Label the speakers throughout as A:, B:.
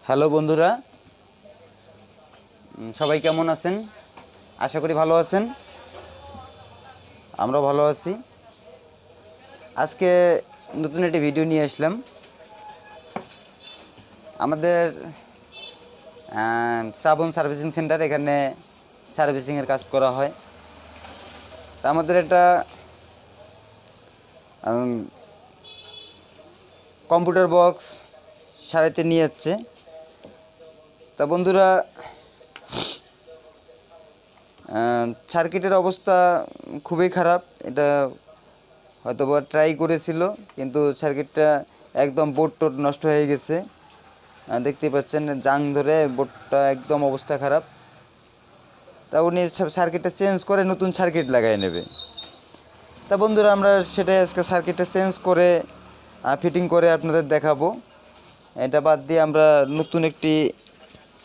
A: Hello বন্ধুরা, সবাই কেমন আছেন? আশা করি ভালো আছেন। আমরা ভালো আছি। আজকে নতুন একটি ভিডিও নিয়ে আসলাম। আমাদের শ্রাবণ সার্ভিসিং সেন্টার, এখানে সার্ভিসিংয়ের কাজ করা হয়। তা আমাদের একটা কম্পিউটার বক্স সারাইতে নিয়ে যাচ্ছে। তা বন্ধুরা, সার্কিটের অবস্থা খুবই খারাপ। এটা হয়তো বা ট্রাই করেছিল, কিন্তু সার্কিটটা একদম বোর্ড টোড নষ্ট হয়ে গেছে। দেখতে পাচ্ছেন জাং ধরে বোর্ডটা একদম অবস্থা খারাপ। তা উনি সার্কিটটা চেঞ্জ করে নতুন সার্কিট লাগাই নেবে। তা বন্ধুরা, আমরা সেটাই আজকে সার্কিটটা চেঞ্জ করে ফিটিং করে আপনাদের দেখাবো। এটা বাদ দিয়ে আমরা নতুন একটি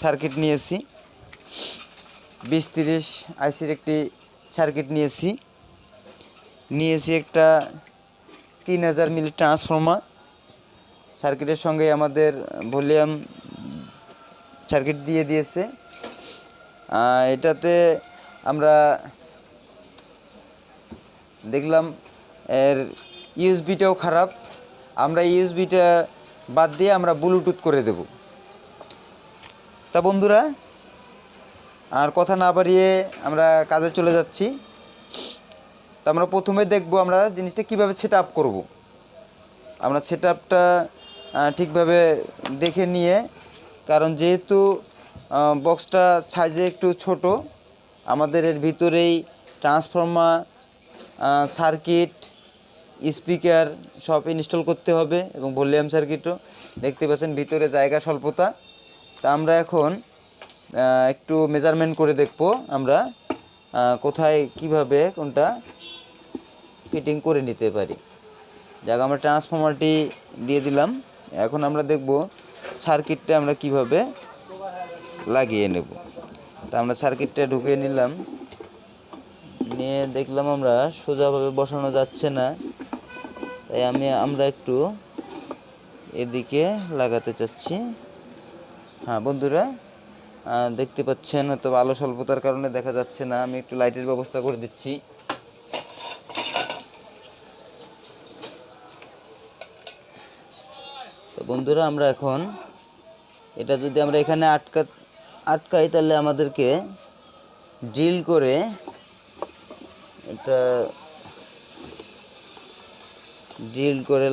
A: সার্কিট নিয়েছি, 20-30 আইসির একটি সার্কিট নিয়েছি একটা 3000 মিলি ট্রান্সফর্মার। সার্কিটের সঙ্গে আমাদের ভলিউম সার্কিট দিয়ে দিয়েছে। এটাতে আমরা দেখলাম এর ইউএসবিটাও খারাপ। আমরা ইউএসবিটা বাদ দিয়ে আমরা ব্লুটুথ করে দেব। তা বন্ধুরা, আর কথা না বাড়িয়ে আমরা কাজে চলে যাচ্ছি। তা আমরা প্রথমে দেখব আমরা জিনিসটা কীভাবে সেট আপ করবো। আমরা সেট আপটা ঠিকভাবে দেখে নিয়ে, কারণ যেহেতু বক্সটা সাইজে একটু ছোট, আমাদের এর ভিতরেই ট্রান্সফর্মার, সার্কিট, স্পিকার সব ইনস্টল করতে হবে এবং ভলিউম সার্কিটও। দেখতে পাচ্ছেন ভিতরে জায়গা স্বল্পতা। তা আমরা এখন একটু মেজারমেন্ট করে দেখব আমরা কোথায় কিভাবে কোনটা ফিটিং করে নিতে পারি। যাক, আমরা ট্রান্সফর্মারটি দিয়ে দিলাম। এখন আমরা দেখব সার্কিটটা আমরা কিভাবে লাগিয়ে নেব। তা আমরা সার্কিটটা ঢুকিয়ে নিলাম, নিয়ে দেখলাম আমরা সোজাভাবে বসানো যাচ্ছে না, তাই আমরা একটু এদিকে লাগাতে চাচ্ছি। হ্যাঁ বন্ধুরা, দেখতে পাচ্ছেন হয়তো আলো স্বল্পতার কারণে দেখা যাচ্ছে না। আমি একটু লাইটের ব্যবস্থা করে দিচ্ছি। তো বন্ধুরা, আমরা এখন এটা যদি আমরা এখানে আটকাই, তাহলে আমাদেরকে ড্রিল করে এটা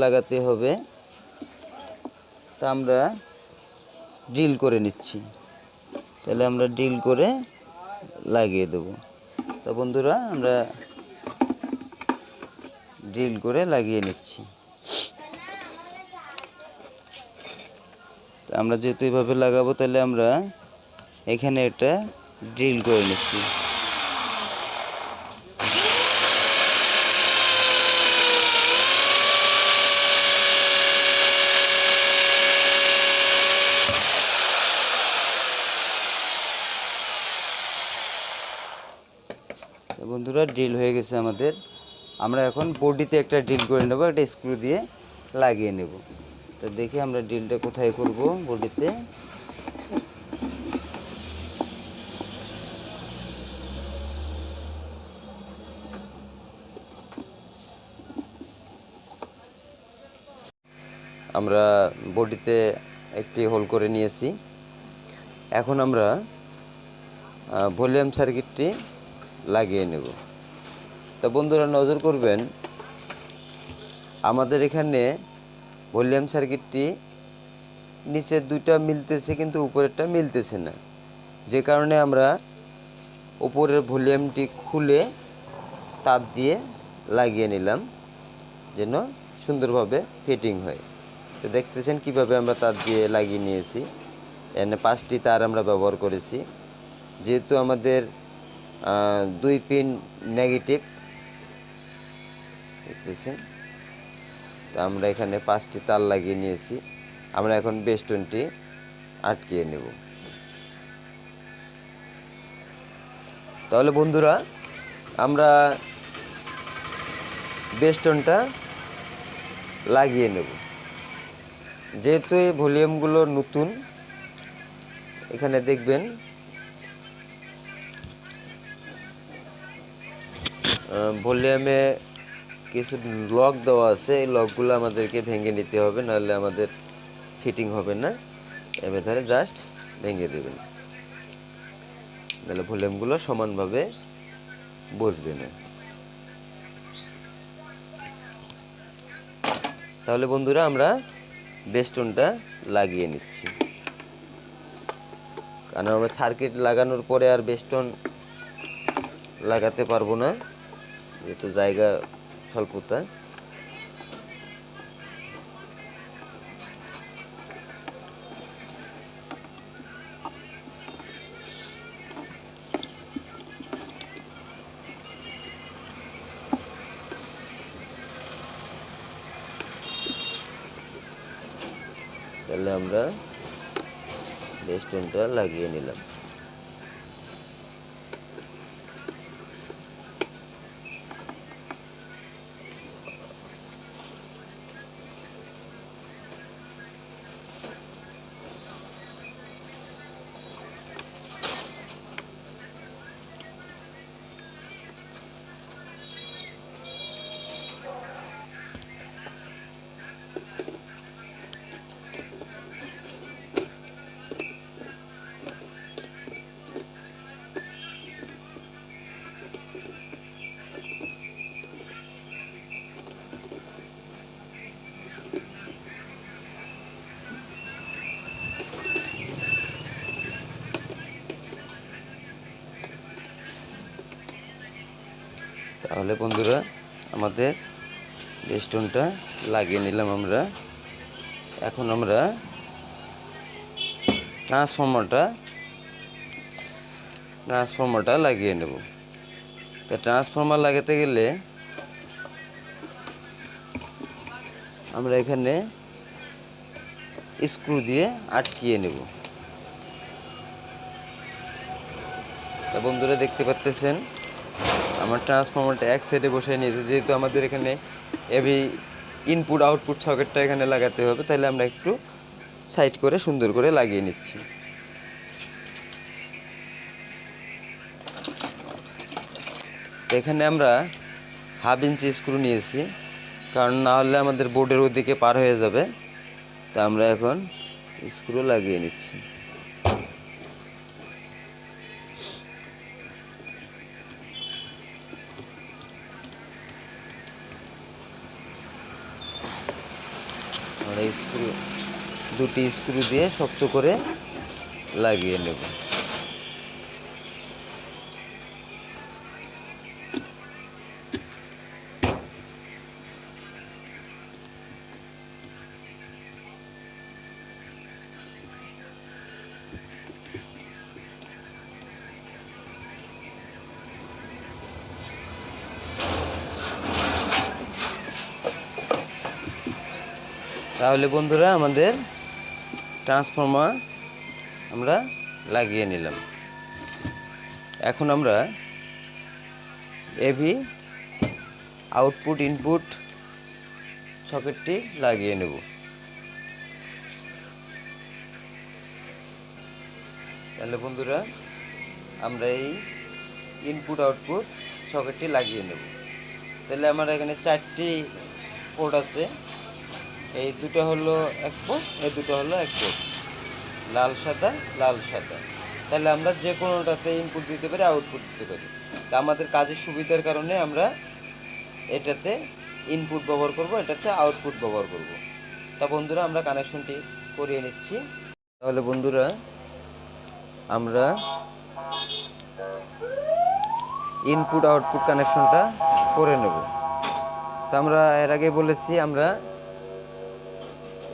A: লাগাতে হবে। তা আমরা ড্রিল করে নিচ্ছি, তাহলে আমরা ড্রিল করে লাগিয়ে দেব। তা বন্ধুরা, আমরা ড্রিল করে লাগিয়ে নিচ্ছি। তা আমরা যেহেতু এইভাবে লাগাবো, তাহলে আমরা এখানে এটা ড্রিল করে নিচ্ছি। বন্ধুরা, ড্রিল হয়ে গেছে আমাদের। আমরা এখন বডিতে একটা ড্রিল করে নেব, একটা স্ক্রু দিয়ে লাগিয়ে নেব। তো দেখি আমরা ড্রিলটা কোথায় করব। বডিতে আমরা বডিতে একটি হোল করে নিয়েছি। এখন আমরা ভলিউম সার্কিটটি লাগিয়ে নেব। তো বন্ধুরা, নজর করবেন, আমাদের এখানে ভলিউম সার্কিটটি নিচের দুইটা মিলতেছে, কিন্তু উপরেরটা মিলতেছে না। যে কারণে আমরা উপরের ভলিউমটি খুলে তার দিয়ে লাগিয়ে নিলাম, যেন সুন্দরভাবে ফিটিং হয়। তো দেখতেছেন কিভাবে আমরা তার দিয়ে লাগিয়ে নিয়েছি। এখানে 5টি তার আমরা ব্যবহার করেছি, যেহেতু আমাদের 2 পিন নেগেটিভ। দেখতেছেন, তো আমরা এখানে 5টি তার লাগিয়ে নিয়েছি। আমরা এখন বেস্টনটি আটকিয়ে নেব। তাহলে বন্ধুরা, আমরা বেস্টনটা লাগিয়ে নেব। যেহেতু এই ভলিউমগুলো নতুন, এখানে দেখবেন ভলিউমে কিছু লক দেওয়া আছে। এই লকগুলো আমাদেরকে ভেঙে নিতে হবে, নাহলে আমাদের ফিটিং হবে না। এভাবে জাস্ট ভেঙে দেবেন, নাহলে ভলিউমগুলো সমানভাবে বসবে না। তাহলে বন্ধুরা আমরা বেস্টনটা লাগিয়ে নিচ্ছি, কারণ আমরা সার্কিট লাগানোর পরে আর বেস্টন লাগাতে পারবো না, যেহেতু জায়গা স্বল্পতা। তাহলে আমরা বেস্টনটা লাগিয়ে নিলাম। তাহলে বন্ধুরা আমাদের বেস্টনটা লাগিয়ে নিলাম আমরা। এখন আমরা ট্রান্সফর্মারটা লাগিয়ে নেব। তো ট্রান্সফর্মার লাগাতে গেলে আমরা এখানে স্ক্রু দিয়ে আটকিয়ে নেব। তা বন্ধুরা দেখতে পাচ্ছেন আমার ট্রান্সফর্মারটা এক সাইডে বসিয়ে নিয়েছে। যেহেতু আমাদের এখানে এবি ইনপুট আউটপুট সকেটটা এখানে লাগাতে হবে, তাহলে আমরা একটু সাইড করে সুন্দর করে লাগিয়ে নিচ্ছি। এখানে আমরা 1/2 ইঞ্চি স্ক্রু নিয়েছি, কারণ না হলে আমাদের বোর্ডের ওদিকে পার হয়ে যাবে। তা আমরা এখন স্ক্রু লাগিয়ে নিচ্ছি। আমরা দুটি স্ক্রু দিয়ে শক্ত করে লাগিয়ে নেব। তাহলে বন্ধুরা আমাদের ট্রান্সফর্মার আমরা লাগিয়ে নিলাম। এখন আমরা এবি আউটপুট ইনপুট সকেটটি লাগিয়ে নেব। তাহলে বন্ধুরা আমরা এই ইনপুট আউটপুট সকেটটি লাগিয়ে নেব। তাহলে আমার এখানে 4টি পোর্ট আছে। এই দুটো হলো এক পোর্ট, এই দুটো হলো এক পোর্ট, লাল সাদা লাল সাদা। তাহলে আমরা যে কোনোটাতে ইনপুট দিতে পারি, আউটপুট দিতে পারি। তা আমাদের কাজের সুবিধার কারণে আমরা এটাতে ইনপুট ব্যবহার করব, এটাতে আউটপুট ব্যবহার করব। তা বন্ধুরা আমরা কানেকশনটি করিয়ে নিচ্ছি। তাহলে বন্ধুরা আমরা ইনপুট আউটপুট কানেকশনটা করে নেব। তা আমরা এর আগে বলেছি আমরা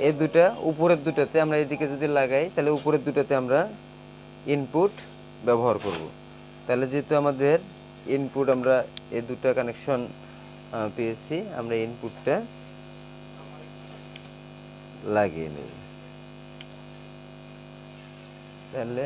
A: এই দুটা উপরের দুটাতে আমরা এদিকে যদি লাগাই, তাহলে উপরের দুটাতে আমরা ইনপুট ব্যবহার করব। তাহলে যেহেতু আমাদের ইনপুট আমরা এই দুটা কানেকশন পেয়েছি, আমরা ইনপুটটা লাগিয়ে নেব। তাহলে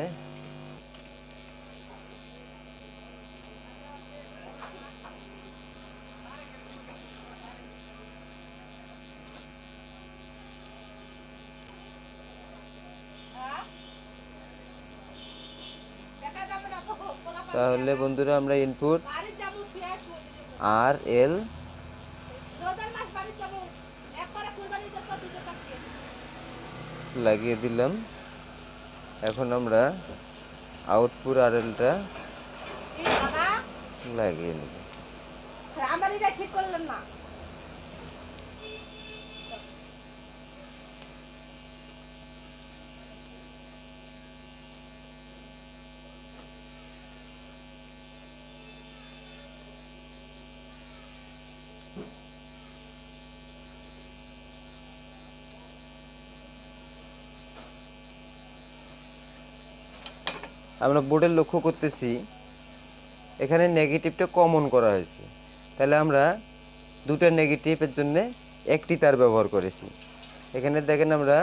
A: তাহলে বন্ধুরা আমরা ইনপুট আর এল লাগিয়ে দিলাম। এখন আমরা আউটপুট আর এলটা লাগিয়ে নেব। ঠিক করলেন না। আমরা বোর্ডে লক্ষ্য করতেছি এখানে নেগেটিভটা কমন করা হয়েছে, তাহলে আমরা দুটো নেগেটিভের জন্য একটি তার ব্যবহার করেছি। এখানে দেখেন আমরা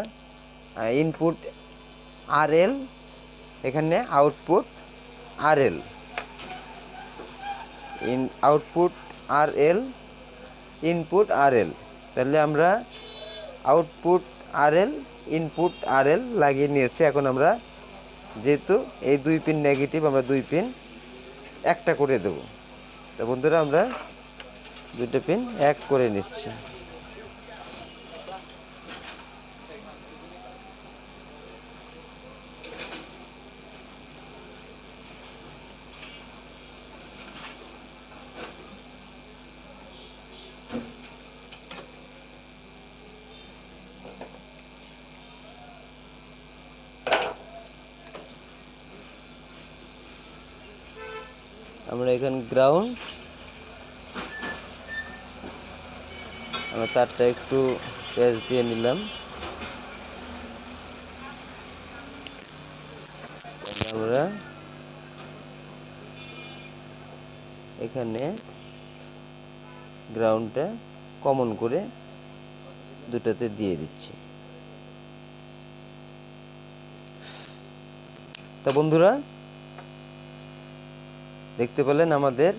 A: ইনপুট আর এল, এখানে আউটপুট আর এল, আউটপুট আর এল, ইনপুট আর এল। তাহলে আমরা আউটপুট আর এল, ইনপুট আর এল লাগিয়ে নিয়েছি। এখন আমরা যেহেতু এই দুই পিন নেগেটিভ, আমরা দুই পিন একটা করে দেব। তো বন্ধুরা আমরা দুটো পিন এক করে নিচ্ছি। আমরা এখানে গ্রাউন্ড, আমরা তারটা একটু প্যাচ দিয়ে নিলাম। আমরা এখানে গ্রাউন্ডটা কমন করে দুটাতে দিয়ে দিচ্ছি। তা বন্ধুরা দেখতে পেলেন আমাদের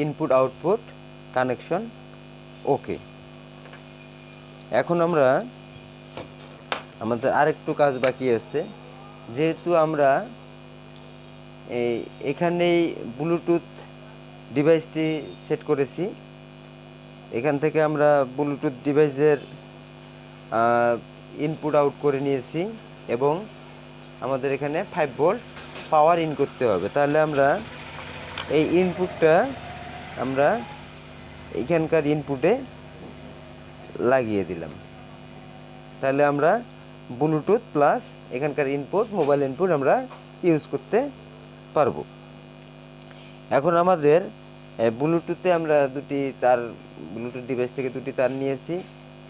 A: ইনপুট আউটপুট কানেকশন ওকে। এখন আমরা আমাদের আরেকটু কাজ বাকি আছে। যেহেতু আমরা এখানেই ব্লুটুথ ডিভাইসটি সেট করেছি, এখান থেকে আমরা ব্লুটুথ ডিভাইসের ইনপুট আউট করে নিয়েছি এবং আমাদের এখানে 5 ভোল্ট পাওয়ার ইন করতে হবে। তাহলে আমরা এই ইনপুটটা আমরা এইখানকার ইনপুটে লাগিয়ে দিলাম। তাহলে আমরা ব্লুটুথ প্লাস এখানকার ইনপুট, মোবাইল ইনপুট আমরা ইউজ করতে পারবো। এখন আমাদের ব্লুটুথে আমরা দুটি তার, ব্লুটুথ ডিভাইস থেকে দুটি তার নিয়েছি,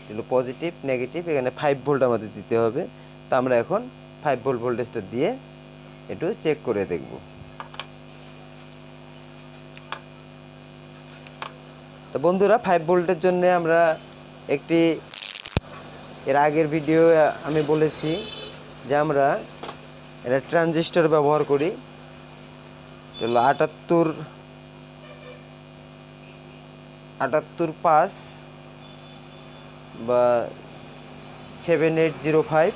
A: এগুলো পজিটিভ নেগেটিভ। এখানে 5 ভোল্ট আমাদের দিতে হবে। তা আমরা এখন 5 ভোল্ট ভোল্টেজটা দিয়ে একটু চেক করে দেখব। তো বন্ধুরা 5 ভোল্টের জন্য আমরা একটি, এর আগের ভিডিও আমি বলেছি যে আমরা এটা ট্রানজিস্টর ব্যবহার করি। হলো 78 বা 7805।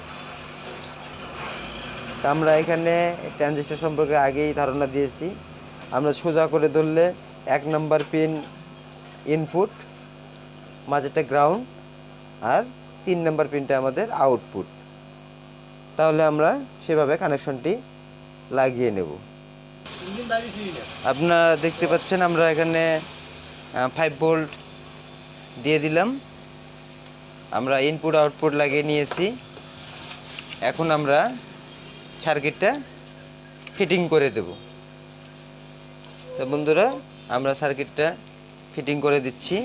A: তা আমরা এখানে ট্রানজিস্টর সম্পর্কে আগেই ধারণা দিয়েছি। আমরা সোজা করে ধরলে 1 নম্বর পিন ইনপুট, মাঝেটা গ্রাউন্ড, আর 3 নম্বর পিনটা আমাদের আউটপুট। তাহলে আমরা সেভাবে কানেকশনটি লাগিয়ে নেব। আপনারা দেখতে পাচ্ছেন আমরা এখানে 5 ভোল্ট দিয়ে দিলাম, আমরা ইনপুট আউটপুট লাগিয়ে নিয়েছি। এখন আমরা সার্কিটটা ফিটিং করে দেব। তো বন্ধুরা আমরা সার্কিটটা ফিটিং করে দিচ্ছি।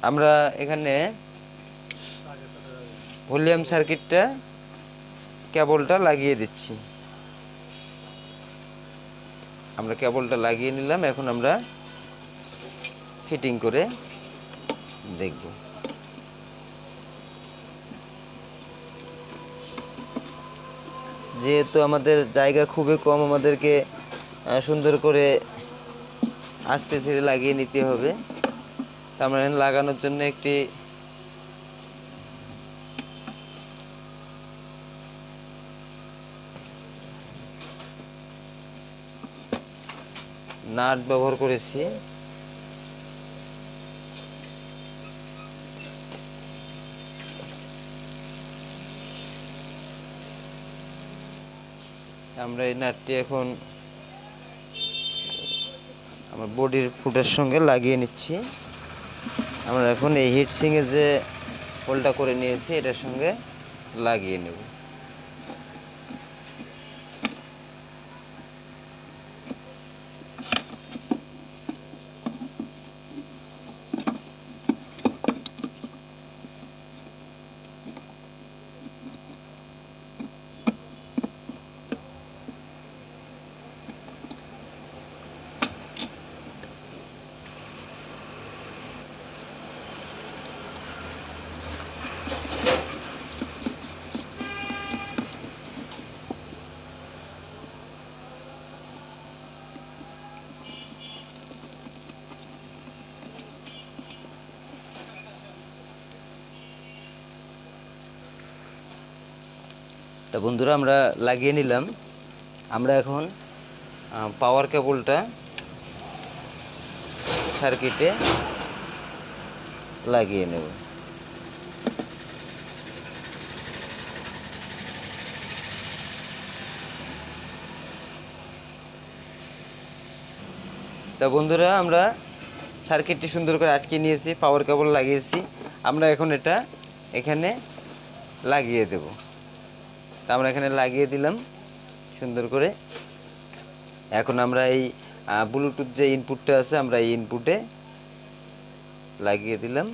A: আমরা এখানে ভলিউম সার্কিটটা কেবলটা লাগিয়ে দিচ্ছি। আমরা কেবলটা লাগিয়ে নিলাম, এখন আমরা ফিটিং করে দেখব। যেহেতু আমাদের জায়গা খুবই কম, আমাদেরকে সুন্দর করে আস্তে ধীরে লাগিয়ে নিতে হবে। তা আমরা এখানে লাগানোর জন্য একটি নাট ব্যবহার করেছি। আমরা এই নাটটি এখন আমার বডির ফুটের সঙ্গে লাগিয়ে নিচ্ছি। আমরা এখন এই হিটসিংয়ে যে হোলটা করে নিয়েছি এটার সঙ্গে লাগিয়ে নেব। তা বন্ধুরা আমরা লাগিয়ে নিলাম। আমরা এখন পাওয়ার কেবলটা সার্কিটে লাগিয়ে নেব। তা বন্ধুরা আমরা সার্কিটটি সুন্দর করে আটকে নিয়েছি, পাওয়ার কেবল লাগিয়েছি। আমরা এখন এটা এখানে লাগিয়ে দেব। তা আমরা এখানে লাগিয়ে দিলাম সুন্দর করে। এখন আমরা এই ব্লুটুথ যে ইনপুটটা আছে আমরা এই ইনপুটে লাগিয়ে দিলাম,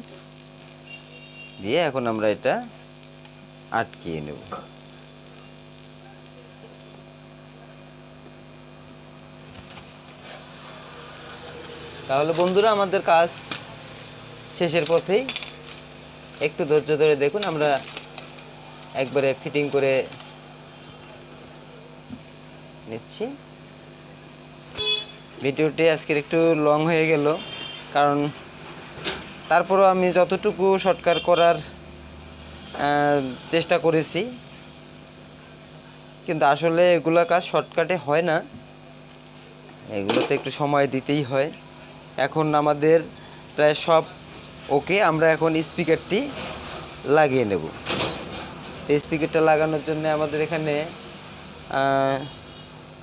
A: দিয়ে এখন আমরা এটা আটকিয়ে নেব। তাহলে বন্ধুরা আমাদের কাজ শেষের পথেই। একটু ধৈর্য ধরে দেখুন, আমরা একবারে ফিটিং করে নিচ্ছি। ভিডিওটি আজকের একটু লং হয়ে গেল, কারণ তারপরও আমি যতটুকু শর্টকাট করার চেষ্টা করেছি, কিন্তু আসলে এগুলো কাজ শর্টকাটে হয় না, এগুলোতে একটু সময় দিতেই হয়। এখন আমাদের প্রায় সব ওকে। আমরা এখন স্পিকারটি লাগিয়ে নেব। এই স্পিকারটা লাগানোর জন্য আমাদের এখানে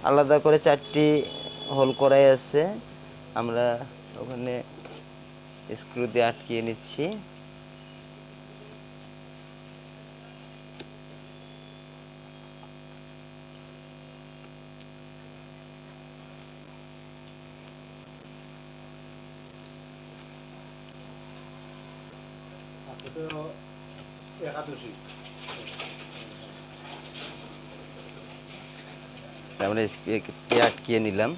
A: আলাদা করে 4টি হোল করাই আছে। আমরা ওখানে স্ক্রু দিয়ে আটকিয়ে নিচ্ছি। আমরা স্পিকারটি আটকিয়ে নিলাম।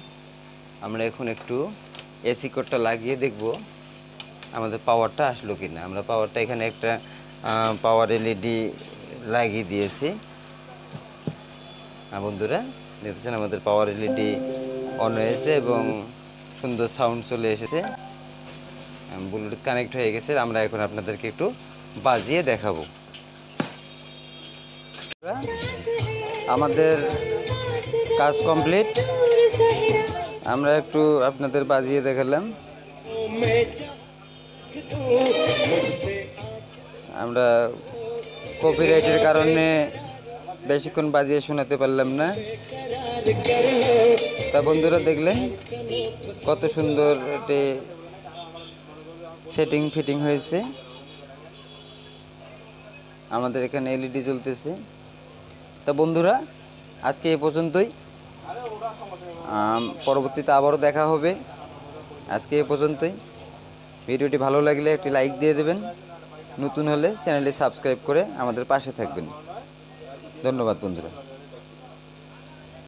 A: আমরা এখন একটু এসি কোডটা লাগিয়ে দেখব আমাদের পাওয়ারটা আসলো কিনা। আমরা পাওয়ারটা এখানে একটা পাওয়ার এলইডি লাগিয়ে দিয়েছি। বন্ধুরা দেখতেছেন আমাদের পাওয়ার এলইডি অন হয়েছে এবং সুন্দর সাউন্ড চলে এসেছে, ব্লুটুথ কানেক্ট হয়ে গেছে। আমরা এখন আপনাদেরকে একটু বাজিয়ে দেখাবো। আমাদের কাজ কমপ্লিট। আমরা একটু আপনাদের বাজিয়ে দেখালাম। আমরা কপিরাইটের কারণে বেশিক্ষণ বাজিয়ে শোনাতে পারলাম না। তা বন্ধুরা দেখলেন কত সুন্দর এটি সেটিং ফিটিং হয়েছে। আমাদের এখানে এলইডি জ্বলতেছে। তা বন্ধুরা আজকে এই পর্যন্তই, পরবর্তীতে আবারও দেখা হবে। আজকে এই পর্যন্তই। ভিডিওটি ভালো লাগলে একটি লাইক দিয়ে দেবেন, নতুন হলে চ্যানেলটি সাবস্ক্রাইব করে আমাদের পাশে থাকবেন। ধন্যবাদ বন্ধুরা।